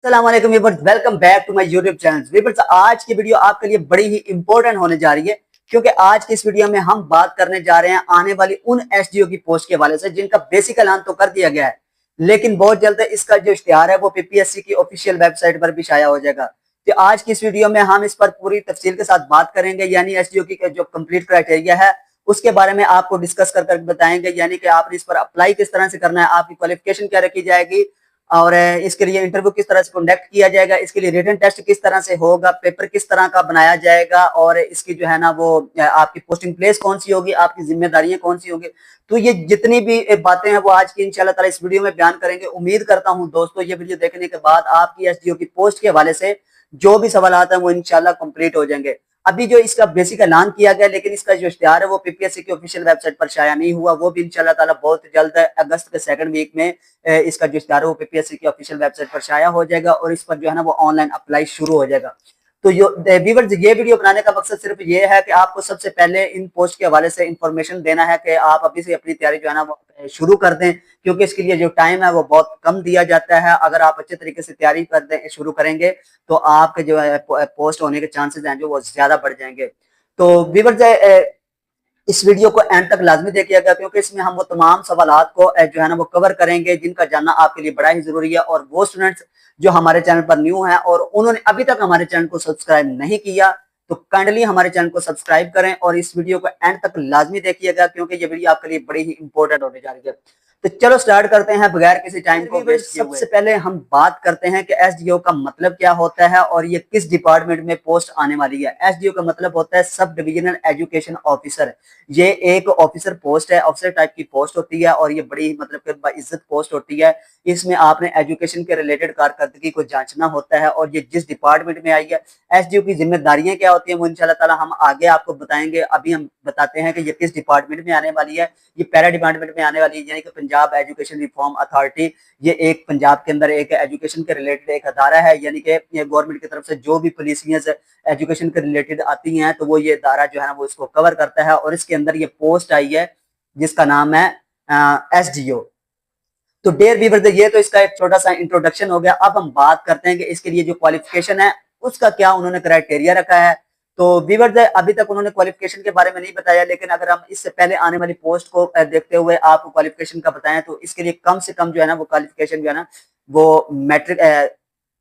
अस्सलाम वालेकुम viewers, welcome back to my YouTube channel. Viewers, आज की वीडियो आपके लिए बड़ी ही इंपॉर्टेंट होने जा रही है क्योंकि आज की इस वीडियो में हम बात करने जा रहे हैं आने वाली उन एसडीओ की पोस्ट के हवाले से जिनका बेसिक ऐलान तो कर दिया गया है, लेकिन बहुत जल्द इसका जो इश्तिहार है वो पीपीएससी की ऑफिशियल वेबसाइट पर भी शाया हो जाएगा। तो आज की इस वीडियो में हम इस पर पूरी तफसील के साथ बात करेंगे, यानी एसडीओ की जो कंप्लीट क्राइटेरिया है उसके बारे में आपको डिस्कस कर बताएंगे, यानी कि आपने इस पर अप्लाई किस तरह से करना है, आपकी क्वालिफिकेशन क्या रखी जाएगी और इसके लिए इंटरव्यू किस तरह से कंडक्ट किया जाएगा, इसके लिए रिटन टेस्ट किस तरह से होगा, पेपर किस तरह का बनाया जाएगा और इसकी जो है ना वो आपकी पोस्टिंग प्लेस कौन सी होगी, आपकी जिम्मेदारियां कौन सी होगी। तो ये जितनी भी बातें हैं वो आज की इंशाल्लाह ताला इस वीडियो में बयान करेंगे। उम्मीद करता हूं दोस्तों ये वीडियो देखने के बाद आपकी एसडीओ की पोस्ट के हवाले से जो भी सवाल हैं वो इंशाल्लाह कंप्लीट हो जाएंगे। अभी जो इसका बेसिक ऐलान किया गया, लेकिन इसका जो इश्तिहार है वो पीपीएससी की ऑफिशियल वेबसाइट पर शाया नहीं हुआ, वो भी इंशाल्लाह ताला बहुत जल्द अगस्त के सेकंड वीक में इसका जो इश्तिहार है वो पीपीएससी की ऑफिशियल वेबसाइट पर शाया हो जाएगा और इस पर जो है ना वो ऑनलाइन अप्लाई शुरू हो जाएगा। तो व्यूअर्स, ये वीडियो बनाने का मकसद सिर्फ ये है कि आपको सबसे पहले इन पोस्ट के हवाले से इंफॉर्मेशन देना है कि आप अभी से अपनी तैयारी जो है ना वो शुरू कर दें, क्योंकि इसके लिए जो टाइम है वो बहुत कम दिया जाता है। अगर आप अच्छे तरीके से तैयारी कर दें शुरू करेंगे तो आपके जो है पोस्ट होने के चांसेस हैं जो वो ज्यादा बढ़ जाएंगे। तो व्यूअर्स, इस वीडियो को एंड तक लाजमी देखिएगा क्योंकि इसमें हम वो तमाम सवालात को जो है ना वो कवर करेंगे जिनका जानना आपके लिए बड़ा ही जरूरी है। और वो स्टूडेंट्स जो हमारे चैनल पर न्यू हैं और उन्होंने अभी तक हमारे चैनल को सब्सक्राइब नहीं किया तो काइंडली हमारे चैनल को सब्सक्राइब करें और इस वीडियो को एंड तक लाजमी देखिएगा क्योंकि ये वीडियो आपके लिए बड़ी ही इंपॉर्टेंट होने जा रही है। तो चलो स्टार्ट करते हैं बगैर किसी टाइम को वेस्ट किए हुए। सबसे पहले हम बात करते हैं कि एसडीओ का मतलब क्या होता है और ये किस डिपार्टमेंट में पोस्ट आने वाली है। एसडीओ का मतलब होता है सब डिविजनल एजुकेशन ऑफिसर। ये एक ऑफिसर पोस्ट है, ऑफिसर टाइप की पोस्ट होती है और ये बड़ी मतलब बाइज्जत पोस्ट होती है। इसमें आपने एजुकेशन के रिलेटेड कारकर्दगी को जांचना होता है और ये जिस डिपार्टमेंट में आई है, एसडीओ की जिम्मेदारियां क्या होती हैं वो इंशाल्लाह ताला हम आगे आपको बताएंगे। अभी हम बताते हैं कि ये किस डिपार्टमेंट में आने वाली है। ये पैरा डिपार्टमेंट में आने वाली है, यानी कि पंजाब एजुकेशन रिफॉर्म अथॉरिटी। ये एक पंजाब के अंदर एक एजुकेशन के रिलेटेड एक अदारा है, यानी कि गवर्नमेंट की तरफ से जो भी पॉलिसियां एजुकेशन के रिलेटेड आती हैं तो वो ये अदारा जो है ना वो इसको कवर करता है और इसके अंदर ये पोस्ट आई है जिसका नाम है एसडीओ। तो डेयर व्यूअर्स, ये तो इसका एक छोटा सा इंट्रोडक्शन हो गया। अब हम बात करते हैं कि इसके लिए जो क्वालिफिकेशन है उसका क्या उन्होंने क्राइटेरिया रखा है। तो व्यूअर्स, अभी तक उन्होंने क्वालिफिकेशन के बारे में नहीं बताया, लेकिन अगर हम इससे पहले आने वाली पोस्ट को देखते हुए आपको क्वालिफिकेशन का बताएं तो इसके लिए कम से कम जो है ना वो क्वालिफिकेशन जो है ना वो मैट्रिक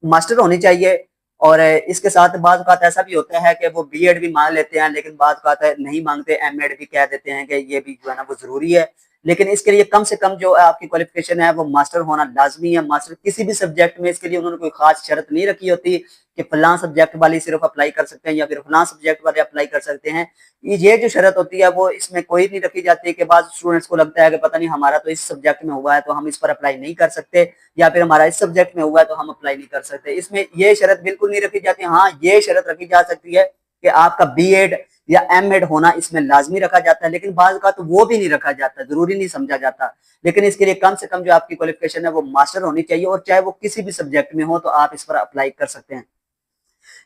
मास्टर होनी चाहिए। और इसके साथ बाद बात ऐसा भी होता है कि वो बीएड भी मांग लेते हैं, लेकिन बात नहीं मांगते, एमएड भी कह देते हैं कि ये भी जो है ना वो जरूरी है। लेकिन इसके लिए कम से कम जो आपकी क्वालिफिकेशन है वो मास्टर होना लाजमी है। मास्टर किसी भी सब्जेक्ट में, इसके लिए उन्होंने कोई खास शर्त नहीं रखी होती कि फलां सब्जेक्ट वाले सिर्फ अप्लाई कर सकते हैं या फिर फलां सब्जेक्ट वाले अप्लाई कर सकते हैं। ये जो शर्त होती है वो इसमें कोई नहीं रखी जाती कि बाद स्टूडेंट्स को लगता है कि पता नहीं हमारा तो इस सब्जेक्ट में हुआ है तो हम इस पर अप्लाई नहीं कर सकते, या फिर हमारा इस सब्जेक्ट में हुआ है तो हम अप्लाई नहीं कर सकते। इसमें ये शर्त बिल्कुल नहीं रखी जाती। हाँ, ये शर्त रखी जा सकती है कि आपका बीएड या एमएड होना इसमें लाजमी रखा जाता है, लेकिन बाद का तो वो भी नहीं रखा जाता, जरूरी नहीं समझा जाता। लेकिन इसके लिए कम से कम जो आपकी क्वालिफिकेशन है वो मास्टर होनी चाहिए और चाहे वो किसी भी सब्जेक्ट में हो तो आप इस पर अप्लाई कर सकते हैं।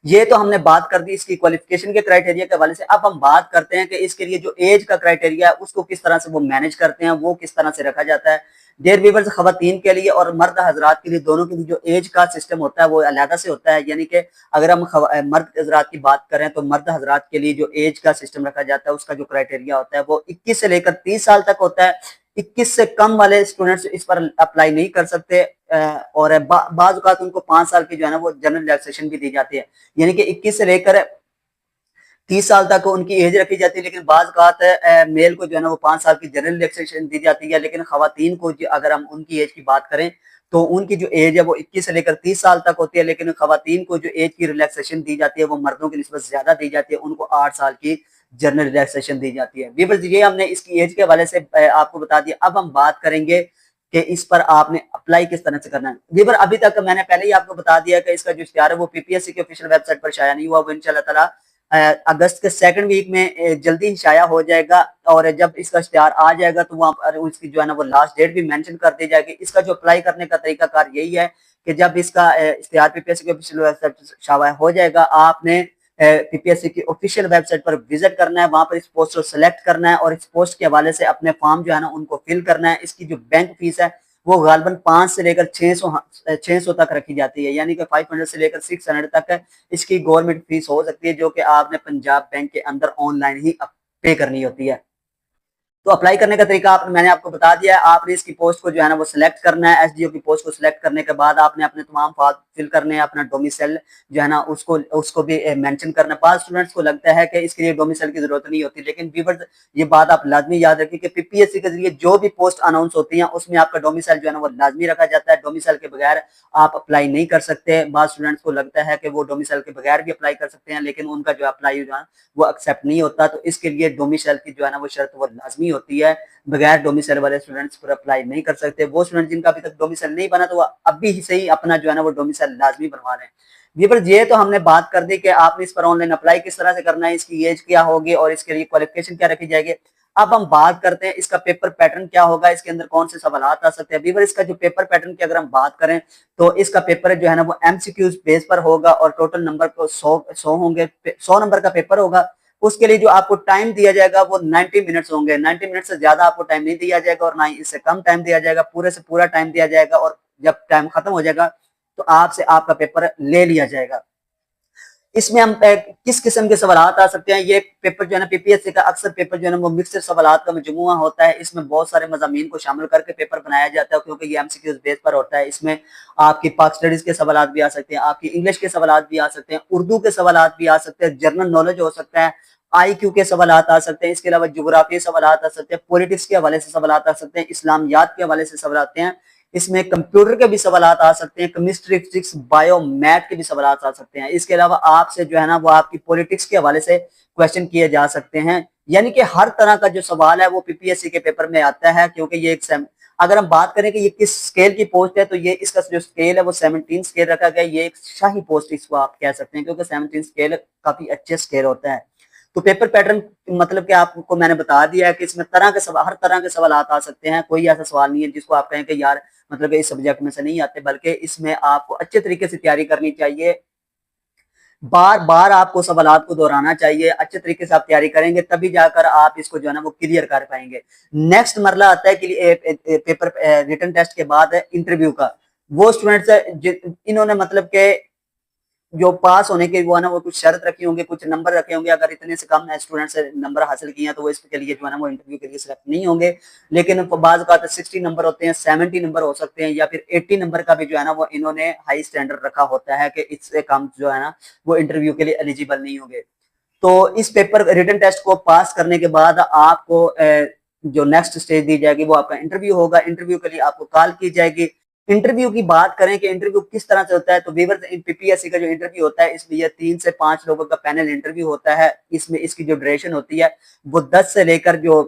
ये तो हमने बात कर दी इसकी क्वालिफिकेशन के क्राइटेरिया के हवाले से। अब हम बात करते हैं कि इसके लिए जो एज का क्राइटेरिया है उसको किस तरह से वो मैनेज करते हैं, वो किस तरह से रखा जाता है। डेयर व्यूअर्स, खवातीन के लिए और मर्द हजरात के लिए दोनों के लिए जो एज का सिस्टम होता है वो अलग से होता है। यानी कि अगर हम मर्द हजरात की बात करें तो मर्द हजरात के लिए जो एज का सिस्टम रखा जाता है उसका जो क्राइटेरिया होता है वो 21 से लेकर 30 साल तक होता है। 21 से कम वाले स्टूडेंट्स इस पर अप्लाई नहीं कर सकते और बाज़ औक़ात उनको 5 साल की जो है ना वो जनरल रिलैक्सेशन भी दी जाती है, यानी कि 21 से लेकर 30 साल तक उनकी एज रखी जाती है। लेकिन बाज़ औक़ात मेल को जो है ना वो 5 साल की जनरल रिलैक्सेशन दी जाती है, लेकिन खवातीन को अगर हम उनकी एज की बात करें तो उनकी जो एज है वो 21 से लेकर 30 साल तक होती है। लेकिन खवातीन को जो एज की रिलैक्सेशन दी जाती है वो मर्दों की निस्बत ज्यादा दी जाती है, उनको 8 साल की जनरल रिलैक्सेशन दी जाती है। व्यूअर्स, ये हमने इसकी एज के हवाले से आपको बता दिया। अब हम बात करेंगे कि इस पर आपने अप्लाई किस तरह से करना है। व्यूअर, अभी तक मैंने पहले ही आपको बता दिया कि इसका जो इश्तिहार है वो पीपीएससी की ऑफिशियल वेबसाइट पर शाया नहीं हुआ, वो इंशाल्लाह ताला अगस्त के सेकंड वीक में जल्दी ही शाया हो जाएगा। और जब इसका इश्तिहार आ जाएगा तो वहाँ पर उसकी जो है ना वो लास्ट डेट भी मेंशन कर दी जाएगी। इसका जो अप्लाई करने का तरीकाकार यही है कि जब इसका इश्तिहार पीपीएससी की ऑफिशियल वेबसाइट पर शाया हो जाएगा, आपने पीपीएससी की ऑफिशियल वेबसाइट पर विजिट करना है, वहां पर इस पोस्ट को सिलेक्ट करना है और इस पोस्ट के हवाले से अपने फॉर्म जो है ना उनको फिल करना है। इसकी जो बैंक फीस है वो गालबन 5 से लेकर 600 तक रखी जाती है, यानी कि 500 से लेकर 600 तक इसकी गवर्नमेंट फीस हो सकती है, जो कि आपने पंजाब बैंक के अंदर ऑनलाइन ही पे करनी होती है। तो अप्लाई करने का तरीका मैंने आपको बता दिया है। आपने इसकी पोस्ट को जो है ना वो सिलेक्ट करना है। एसडीओ की पोस्ट को सिलेक्ट करने के बाद आपने अपने तमाम फॉर्म फिल करने हैं, अपना डोमिसाइल जो है ना उसको भी मेंशन करना है। बहुत स्टूडेंट्स को लगता है कि इसके लिए डोमिसाइल की जरूरत नहीं होती, लेकिन व्यूअर्स ये बात आप लाजमी याद रखिए कि पीपीएससी के जरिए जो भी पोस्ट अनाउंस होती है उसमें आपका डोमिसाइल जो है ना वो लाजमी रखा जाता है। डोमिसाइल के बगैर आप अप्लाई नहीं कर सकते। बहुत स्टूडेंट्स को लगता है कि वो डोमिसाइल के बगैर भी अप्लाई कर सकते हैं, लेकिन उनका जो अप्लाई जो है वो एक्सेप्ट नहीं होता। तो इसके लिए डोमिसाइल की जो है ना वो शर्त वो लाजमी होती है। बगैर डोमिसाइल वाले स्टूडेंट्स पर अप्लाई नहीं कर सकते। वो स्टूडेंट जिनका अभी तक डोमिसाइल नहीं बना तो वो अभी ही सही अपना जो है ना वो डोमिसाइल लाजमी बनवा रहे हैं। ये तो हमने बात कर दी कि आपने इस पर ऑनलाइन अप्लाई किस तरह से करना है, इसकी एज क्या होगी और इसके लिए क्वालिफिकेशन क्या रखी जाएगी। अब हम बात करते हैं इसका पेपर पैटर्न क्या होगा, इसके अंदर कौन से सवाल आ सकते हैं। व्यूअर इसका जो पेपर पैटर्न की अगर हम बात करें तो इसका पेपर जो है ना वो एमसीक्यूज बेस पर होगा और टोटल नंबर को 100 होंगे। 100 नंबर का पेपर होगा। उसके लिए जो आपको टाइम दिया जाएगा वो 90 मिनट्स होंगे। 90 मिनट से ज्यादा आपको टाइम नहीं दिया जाएगा और ना ही इससे कम टाइम दिया जाएगा। पूरे से पूरा टाइम दिया जाएगा और जब टाइम खत्म हो जाएगा तो आपसे आपका पेपर ले लिया जाएगा। इसमें हम किस किस्म के सवाल आ सकते हैं। ये पेपर जो है ना पीपीएससी का अक्सर पेपर जो है ना वो मिक्सड सवालात का मजमूआ होता है। इसमें बहुत सारे मज़ामीन को शामिल करके पेपर बनाया जाता है, क्योंकि ये एमसीक्यूज बेस पर होता है। इसमें आपकी पाक स्टडीज के सवाल भी आ सकते हैं, आपकी इंग्लिश के सवाल भी आ सकते हैं, उर्दू के सवाल भी आ सकते हैं, जनरल नॉलेज हो सकता है, आईक्यू के सवाल आ सकते हैं। इसके अलावा ज्योग्राफी सवाल आ सकते हैं, पॉलिटिक्स के हवाले से सवाल आ सकते हैं, इस्लामियात के हवाले से सवाल आते हैं। इसमें कंप्यूटर के भी सवाल आ सकते हैं, केमिस्ट्री, फिजिक्स, बायो, मैथ के भी सवाल आ सकते हैं। इसके अलावा आपसे जो है ना वो आपकी पॉलिटिक्स के हवाले से क्वेश्चन किए जा सकते हैं। यानी कि हर तरह का जो सवाल है वो पीपीएससी के पेपर में आता है, क्योंकि ये अगर हम बात करें कि ये किस स्केल की पोस्ट है तो ये इसका जो स्केल है वो 17 स्केल रखा गया। ये एक शाही पोस्ट इसको आप कह सकते हैं, क्योंकि 17 स्केल काफी अच्छे स्केल होता है। तो पेपर पैटर्न मतलब कि आपको मैंने बता दिया है कि इसमें तरह के सवाल, हर तरह के सवाल आ सकते हैं। कोई ऐसा सवाल नहीं है जिसको आप कहें कि यार मतलब इस सब्जेक्ट में से नहीं आते, बल्कि इसमें आपको अच्छे तरीके से तैयारी करनी चाहिए। बार बार आपको सवालात को दोहराना चाहिए। अच्छे तरीके से आप तैयारी करेंगे तभी जाकर आप इसको जो है ना वो क्लियर कर पाएंगे। नेक्स्ट मरला आता है कि पेपर रिटन टेस्ट के बाद इंटरव्यू का। वो स्टूडेंट्स इन्होंने मतलब के जो पास होने के वो है ना वो कुछ शर्त रखी होंगे, कुछ नंबर रखे होंगे। अगर इतने से कम स्टूडेंट से नंबर हासिल किए हैं तो वो इसके लिए जो है ना वो इंटरव्यू के लिए सिलेक्ट नहीं होंगे। लेकिन बाज़ का 60 नंबर होते हैं, 70 नंबर हो सकते हैं, या फिर 80 नंबर का भी जो है ना वो इन्होंने हाई स्टैंडर्ड रखा होता है कि इससे कम जो है ना वो इंटरव्यू के लिए एलिजिबल नहीं होंगे। तो इस पेपर रिटन टेस्ट को पास करने के बाद आपको जो नेक्स्ट स्टेज दी जाएगी वो आपका इंटरव्यू होगा। इंटरव्यू के लिए आपको कॉल की जाएगी। इंटरव्यू की बात करें कि इंटरव्यू किस तरह से होता है तो व्यूअर्स पीपीएससी का जो इंटरव्यू होता है इसमें 3 से 5 लोगों का पैनल इंटरव्यू होता है। इसमें इसकी जो ड्यूरेशन होती है वो 10 से लेकर जो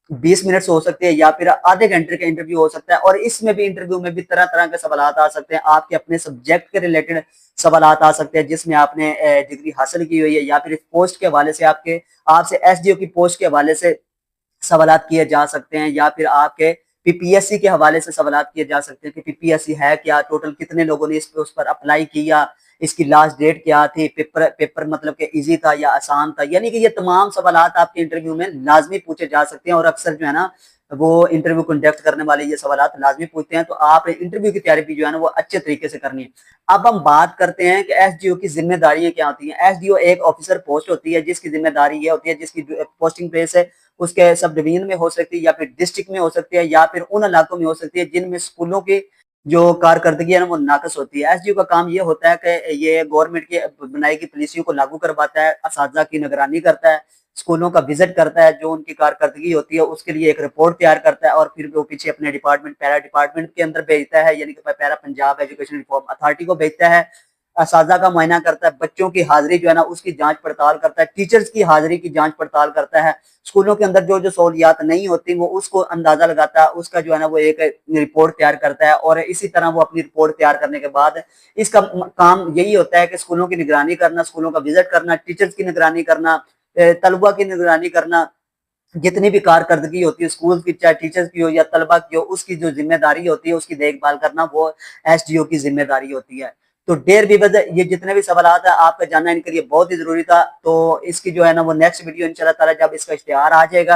20 मिनट हो सकती है या फिर आधे घंटे का इंटरव्यू हो सकता है। और इसमें भी इंटरव्यू में भी तरह तरह के सवाल आ सकते हैं। आपके अपने सब्जेक्ट के रिलेटेड सवाल आ सकते हैं जिसमें आपने डिग्री हासिल की हुई है, या फिर इस पोस्ट के हवाले से आपसे एसडीओ की पोस्ट के हवाले से सवाल किए जा सकते हैं, या फिर आपके पीपीएससी के हवाले से सवाल किए जा सकते हैं कि पीपीएससी है क्या, टोटल कितने लोगों ने उस पर अप्लाई किया, इसकी लास्ट डेट क्या थी, पेपर मतलब कि इजी था या आसान था। यानी कि ये तमाम सवाल आपके इंटरव्यू में लाजमी पूछे जा सकते हैं और अक्सर जो है ना वो इंटरव्यू कंडक्ट करने वाले ये सवाल लाजमी पूछते हैं। तो आप इंटरव्यू की तैयारी भी जो है ना वो अच्छे तरीके से करनी है। अब हम बात करते हैं कि एसडीओ की जिम्मेदारियां क्या होती हैं। एसडीओ एक ऑफिसर पोस्ट होती है जिसकी जिम्मेदारी ये होती है, जिसकी पोस्टिंग प्लेस है उसके सब डिवीजन में हो सकती है, या फिर डिस्ट्रिक्ट में हो सकती है, या फिर उन इलाकों में हो सकती है जिनमें स्कूलों की जो कारकर्दगी है ना वो नाकस होती है। एसडीओ का काम ये होता है कि ये गवर्नमेंट की बनाई की पॉलिसियों को लागू करवाता है, असातिज़ा की निगरानी करता है, स्कूलों का विजिट करता है, जो उनकी कारकर्दगी होती है उसके लिए एक रिपोर्ट तैयार करता है और फिर वो पीछे अपने डिपार्टमेंट पैरा डिपार्टमेंट के अंदर भेजता है, यानी कि para Punjab education reform authority को भेजता है। असातिज़ा का मुआयना करता है, बच्चों की हाजिरी जो है ना उसकी जांच पड़ताल करता है, टीचर्स की हाजिरी की जांच पड़ताल करता है, स्कूलों के अंदर जो जो सहूलियात नहीं होती वो उसको अंदाजा लगाता है, उसका जो है ना वो एक रिपोर्ट तैयार करता है। और इसी तरह वो अपनी रिपोर्ट तैयार करने के बाद इसका काम यही होता है कि स्कूलों की निगरानी करना, स्कूलों का विजिट करना, टीचर्स की निगरानी करना, तलबा की निगरानी करना, जितनी भी कारकर्दगी होती है स्कूल की, चाहे टीचर्स की हो या तलबा की हो, उसकी जो जिम्मेदारी होती है उसकी देखभाल करना वो एसडीओ की जिम्मेदारी होती है। तो डेयर व्यूअर्स, ये जितने भी सवाल है आपका जानना इनके लिए बहुत ही जरूरी था। तो इसकी जो है ना वो नेक्स्ट वीडियो इंशाल्लाह ताला जब इसका इश्तिहार आ जाएगा